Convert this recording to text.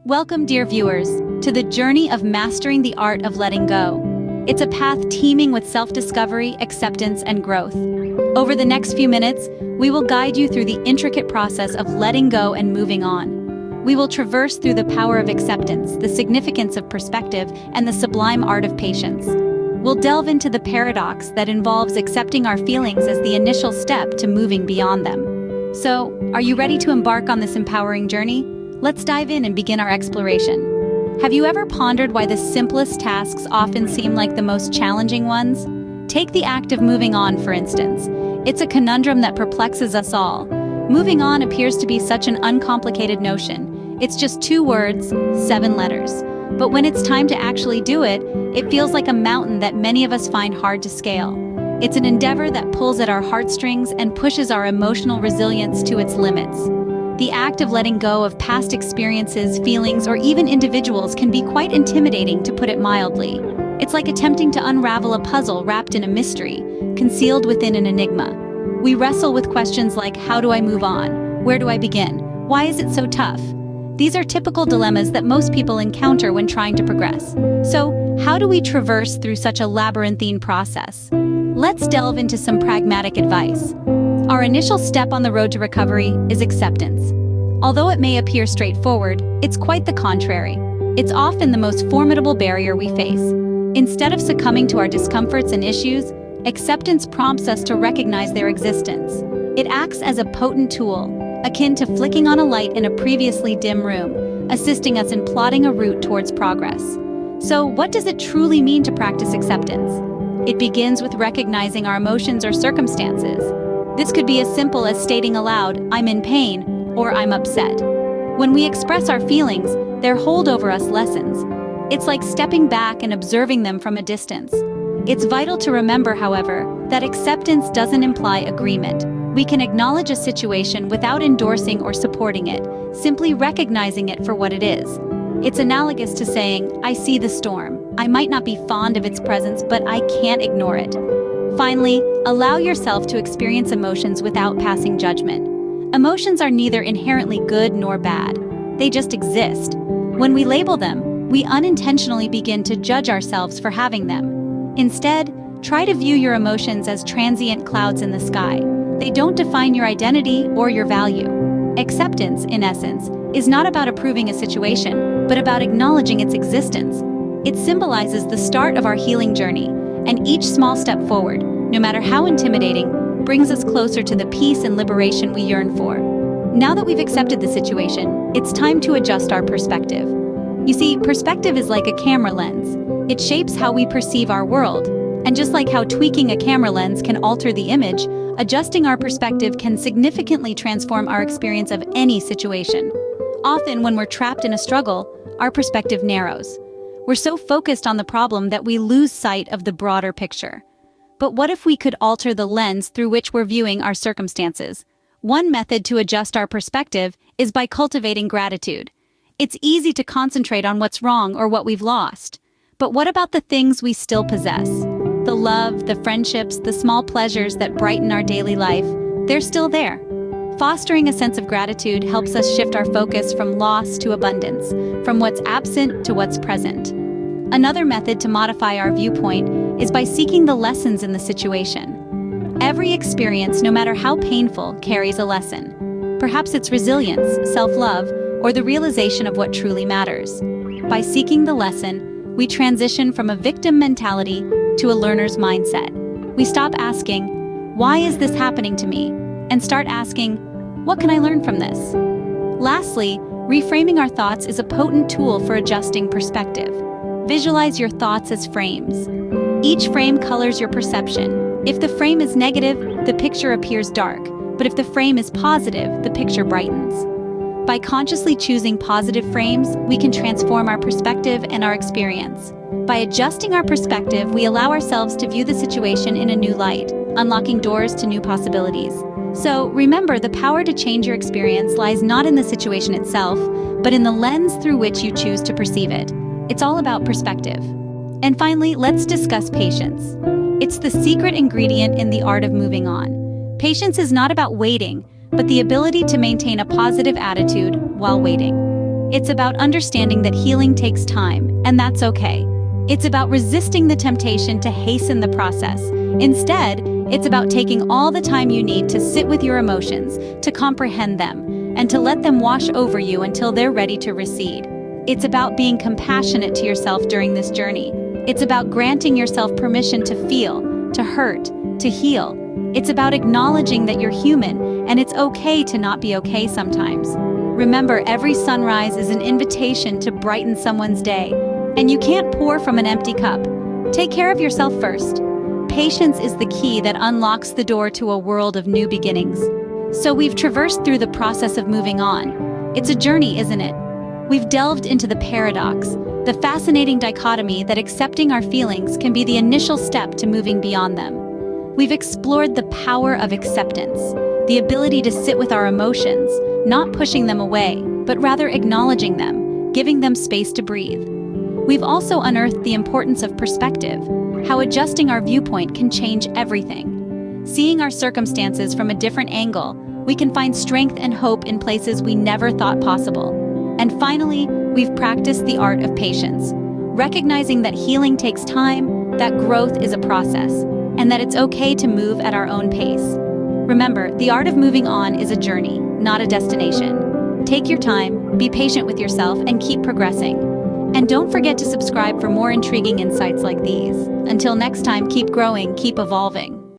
Welcome, dear viewers, to the journey of mastering the art of letting go. It's a path teeming with self-discovery, acceptance, and growth. Over the next few minutes, we will guide you through the intricate process of letting go and moving on. We will traverse through the power of acceptance, the significance of perspective, and the sublime art of patience. We'll delve into the paradox that involves accepting our feelings as the initial step to moving beyond them. So, are you ready to embark on this empowering journey? Let's dive in and begin our exploration. Have you ever pondered why the simplest tasks often seem like the most challenging ones? Take the act of moving on, for instance. It's a conundrum that perplexes us all. Moving on appears to be such an uncomplicated notion. It's just 2 words, 7 letters. But when it's time to actually do it, it feels like a mountain that many of us find hard to scale. It's an endeavor that pulls at our heartstrings and pushes our emotional resilience to its limits. The act of letting go of past experiences, feelings, or even individuals can be quite intimidating, to put it mildly. It's like attempting to unravel a puzzle wrapped in a mystery, concealed within an enigma. We wrestle with questions like, how do I move on? Where do I begin? Why is it so tough? These are typical dilemmas that most people encounter when trying to progress. So, how do we traverse through such a labyrinthine process? Let's delve into some pragmatic advice. Our initial step on the road to recovery is acceptance. Although it may appear straightforward, it's quite the contrary. It's often the most formidable barrier we face. Instead of succumbing to our discomforts and issues, acceptance prompts us to recognize their existence. It acts as a potent tool, akin to flicking on a light in a previously dim room, assisting us in plotting a route towards progress. So, what does it truly mean to practice acceptance? It begins with recognizing our emotions or circumstances. This could be as simple as stating aloud, I'm in pain, or I'm upset. When we express our feelings, their hold over us lessens. It's like stepping back and observing them from a distance. It's vital to remember, however, that acceptance doesn't imply agreement. We can acknowledge a situation without endorsing or supporting it, simply recognizing it for what it is. It's analogous to saying, I see the storm. I might not be fond of its presence, but I can't ignore it. Finally, allow yourself to experience emotions without passing judgment. Emotions are neither inherently good nor bad. They just exist. When we label them, we unintentionally begin to judge ourselves for having them. Instead, try to view your emotions as transient clouds in the sky. They don't define your identity or your value. Acceptance, in essence, is not about approving a situation, but about acknowledging its existence. It symbolizes the start of our healing journey, and each small step forward, no matter how intimidating, brings us closer to the peace and liberation we yearn for. Now that we've accepted the situation, it's time to adjust our perspective. You see, perspective is like a camera lens. It shapes how we perceive our world. And just like how tweaking a camera lens can alter the image, adjusting our perspective can significantly transform our experience of any situation. Often, when we're trapped in a struggle, our perspective narrows. We're so focused on the problem that we lose sight of the broader picture. But what if we could alter the lens through which we're viewing our circumstances? One method to adjust our perspective is by cultivating gratitude. It's easy to concentrate on what's wrong or what we've lost. But what about the things we still possess? The love, the friendships, the small pleasures that brighten our daily life, they're still there. Fostering a sense of gratitude helps us shift our focus from loss to abundance, from what's absent to what's present. Another method to modify our viewpoint is by seeking the lessons in the situation. Every experience, no matter how painful, carries a lesson. Perhaps it's resilience, self-love, or the realization of what truly matters. By seeking the lesson, we transition from a victim mentality to a learner's mindset. We stop asking, why is this happening to me? And start asking, what can I learn from this? Lastly, reframing our thoughts is a potent tool for adjusting perspective. Visualize your thoughts as frames. Each frame colors your perception. If the frame is negative, the picture appears dark, but if the frame is positive, the picture brightens. By consciously choosing positive frames, we can transform our perspective and our experience. By adjusting our perspective, we allow ourselves to view the situation in a new light, unlocking doors to new possibilities. So, remember, the power to change your experience lies not in the situation itself, but in the lens through which you choose to perceive it. It's all about perspective. And finally, let's discuss patience. It's the secret ingredient in the art of moving on. Patience is not about waiting, but the ability to maintain a positive attitude while waiting. It's about understanding that healing takes time, and that's okay. It's about resisting the temptation to hasten the process. Instead, it's about taking all the time you need to sit with your emotions, to comprehend them, and to let them wash over you until they're ready to recede. It's about being compassionate to yourself during this journey. It's about granting yourself permission to feel, to hurt, to heal. It's about acknowledging that you're human, and it's okay to not be okay sometimes. Remember, every sunrise is an invitation to brighten someone's day, and you can't pour from an empty cup. Take care of yourself first. Patience is the key that unlocks the door to a world of new beginnings. So we've traversed through the process of moving on. It's a journey, isn't it? We've delved into the paradox, the fascinating dichotomy that accepting our feelings can be the initial step to moving beyond them. We've explored the power of acceptance, the ability to sit with our emotions, not pushing them away, but rather acknowledging them, giving them space to breathe. We've also unearthed the importance of perspective, how adjusting our viewpoint can change everything. Seeing our circumstances from a different angle, we can find strength and hope in places we never thought possible. And finally, we've practiced the art of patience, recognizing that healing takes time, that growth is a process, and that it's okay to move at our own pace. Remember, the art of moving on is a journey, not a destination. Take your time, be patient with yourself, and keep progressing. And don't forget to subscribe for more intriguing insights like these. Until next time, keep growing, keep evolving.